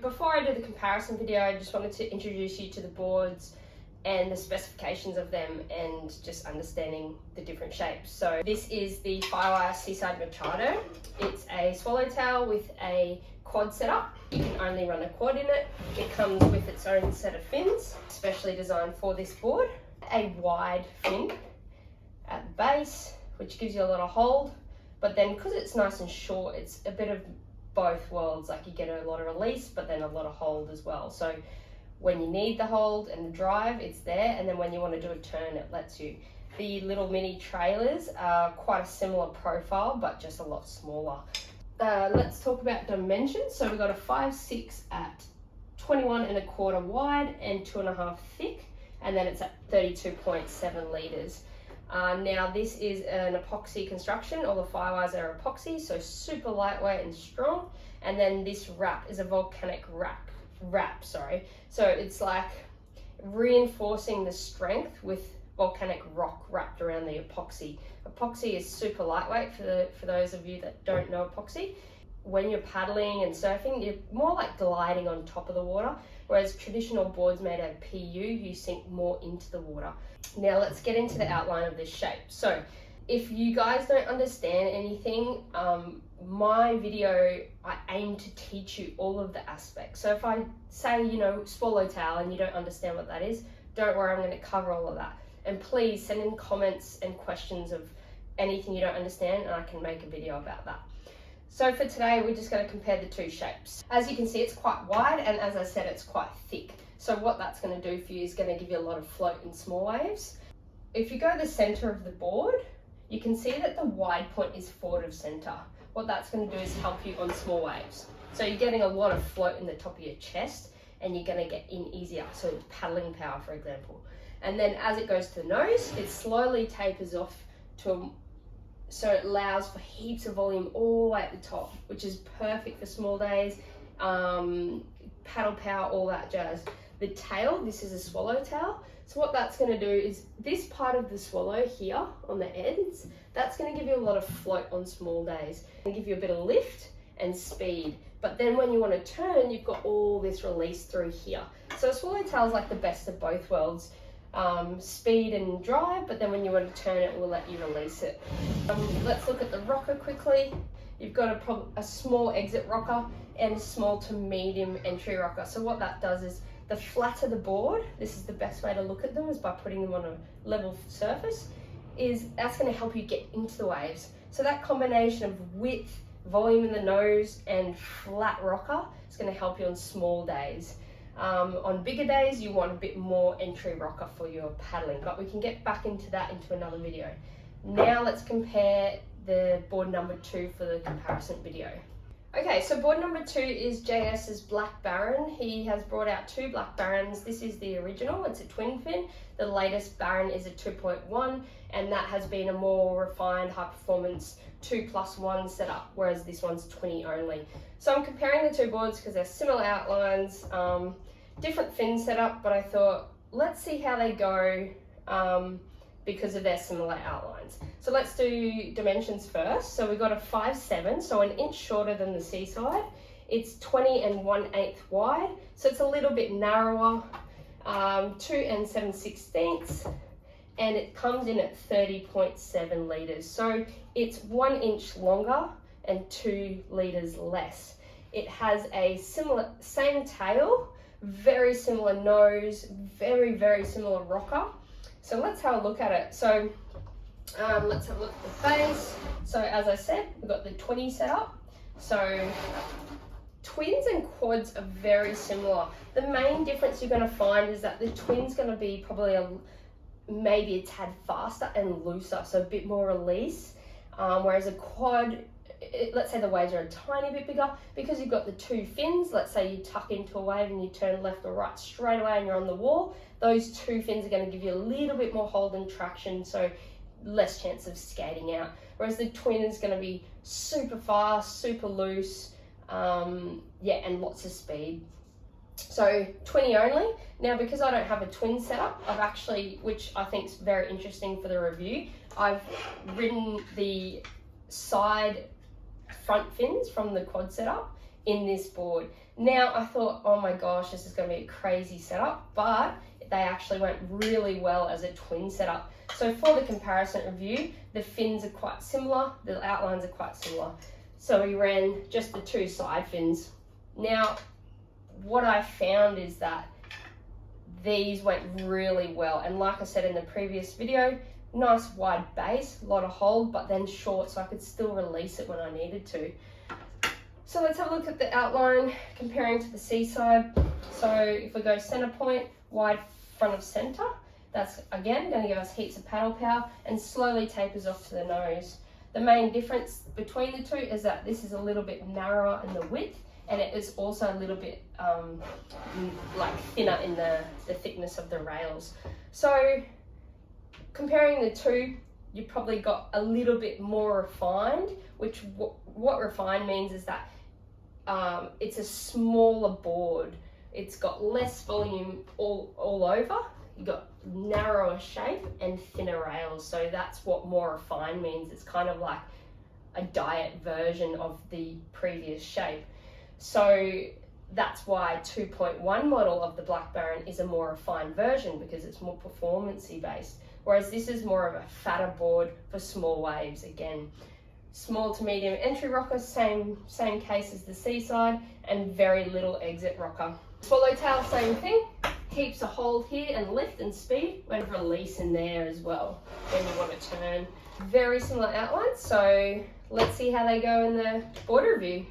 Before I do the comparison video, I just wanted to introduce you to the boards and the specifications of them and just understanding the different shapes. So this is the FireWire Seaside Machado. It's a swallowtail with a quad setup. You can only run a quad in it. It comes with its own set of fins, specially designed for this board. A wide fin at the base, which gives you a lot of hold, but then because it's nice and short, it's a bit of both worlds. Like you get a lot of release, but then a lot of hold as well. So when you need the hold and the drive, it's there, and then when you want to do a turn, it lets you. The little mini trailers are quite a similar profile, but just a lot smaller. Let's talk about dimensions. So we've got a 5'6" at 21¼ wide and 2.5 thick, and then it's at 32.7 litres. Now this is an epoxy construction. All the FireWires are epoxy, so super lightweight and strong. And then this wrap is a volcanic wrap. So it's like reinforcing the strength with volcanic rock wrapped around the epoxy. Epoxy is super lightweight for those of you that don't know epoxy. When you're paddling and surfing, you're more like gliding on top of the water, whereas traditional boards made out of PU, you sink more into the water. Now let's get into the outline of this shape. So if you guys don't understand anything, my video, I aim to teach you all of the aspects. So if I say, swallowtail and you don't understand what that is, don't worry, I'm going to cover all of that. And please send in comments and questions of anything you don't understand, and I can make a video about that. So for today, we're just going to compare the two shapes. As you can see, it's quite wide, and as I said, it's quite thick. So what that's going to do for you is going to give you a lot of float in small waves. If you go to the center of the board, you can see that the wide point is forward of center. What that's going to do is help you on small waves. So you're getting a lot of float in the top of your chest, and you're going to get in easier. So paddling power, for example. And then as it goes to the nose, it slowly tapers off so it allows for heaps of volume all the way at the top, which is perfect for small days, paddle power, all that jazz. The tail, this is a swallowtail. So what that's going to do is this part of the swallow here on the ends, that's going to give you a lot of float on small days and give you a bit of lift and speed. But then when you want to turn, you've got all this release through here. So a swallowtail is like the best of both worlds. Speed and drive, but then when you want to turn it, will let you release it. Let's look at the rocker quickly. You've got a small exit rocker and a small to medium entry rocker. So what that does is the flatter the board, this is the best way to look at them, is by putting them on a level surface, that's going to help you get into the waves. So that combination of width, volume in the nose, and flat rocker is going to help you on small days. On bigger days, you want a bit more entry rocker for your paddling, but we can get back into that into another video. Now let's compare the board number 2 for the comparison video. Okay, so board number 2 is JS's Black Baron. He has brought out 2 Black Barons. This is the original, it's a twin fin. The latest Baron is a 2.1, and that has been a more refined, high performance 2+1 setup, whereas this one's 20 only. So I'm comparing the two boards because they're similar outlines, different fin setup, but I thought, let's see how they go because of their similar outlines. So let's do dimensions first. So we've got a 5'7", so an inch shorter than the Seaside. It's 20 1/8 wide, so it's a little bit narrower, 2 7/16, and it comes in at 30.7 litres. So it's 1 inch longer and 2 litres less. It has a same tail, very similar nose, very, very similar rocker. So let's have a look at it. So let's have a look at the face. So as I said, we've got the 20 setup. So twins and quads are very similar. The main difference you're going to find is that the twin's going to be probably maybe a tad faster and looser, so a bit more release, whereas a quad, let's say the waves are a tiny bit bigger, because you've got the 2 fins. Let's say you tuck into a wave and you turn left or right straight away and you're on the wall, those 2 fins are going to give you a little bit more hold and traction, so less chance of skating out, whereas the twin is going to be super fast, super loose, and lots of speed. So 20 only. Now, because I don't have a twin setup, I've actually, which I think is very interesting for the review, I've ridden the side front fins from the quad setup in this board. Now I thought, oh my gosh, this is going to be a crazy setup, but they actually went really well as a twin setup. So for the comparison review, the fins are quite similar, the outlines are quite similar. So we ran just the 2 side fins. Now, what I found is that these went really well. And like I said in the previous video, nice wide base, a lot of hold, but then short so I could still release it when I needed to. So let's have a look at the outline comparing to the Seaside. So if we go center point, wide front of center, that's again going to give us heaps of paddle power and slowly tapers off to the nose. The main difference between the two is that this is a little bit narrower in the width, and it is also a little bit like thinner in the thickness of the rails. So comparing the two, you probably got a little bit more refined, which what refined means is that it's a smaller board. It's got less volume all over. You've got narrower shape and thinner rails. So that's what more refined means. It's kind of like a diet version of the previous shape. So that's why 2.1 model of the Black Baron is a more refined version, because it's more performance-y based. Whereas this is more of a fatter board for small waves. Again, small to medium entry rocker, same case as the Seaside, and very little exit rocker. Swallowtail, same thing. Heaps of hold here and lift and speed, and release in there as well when you want to turn. Very similar outlines, so let's see how they go in the board review.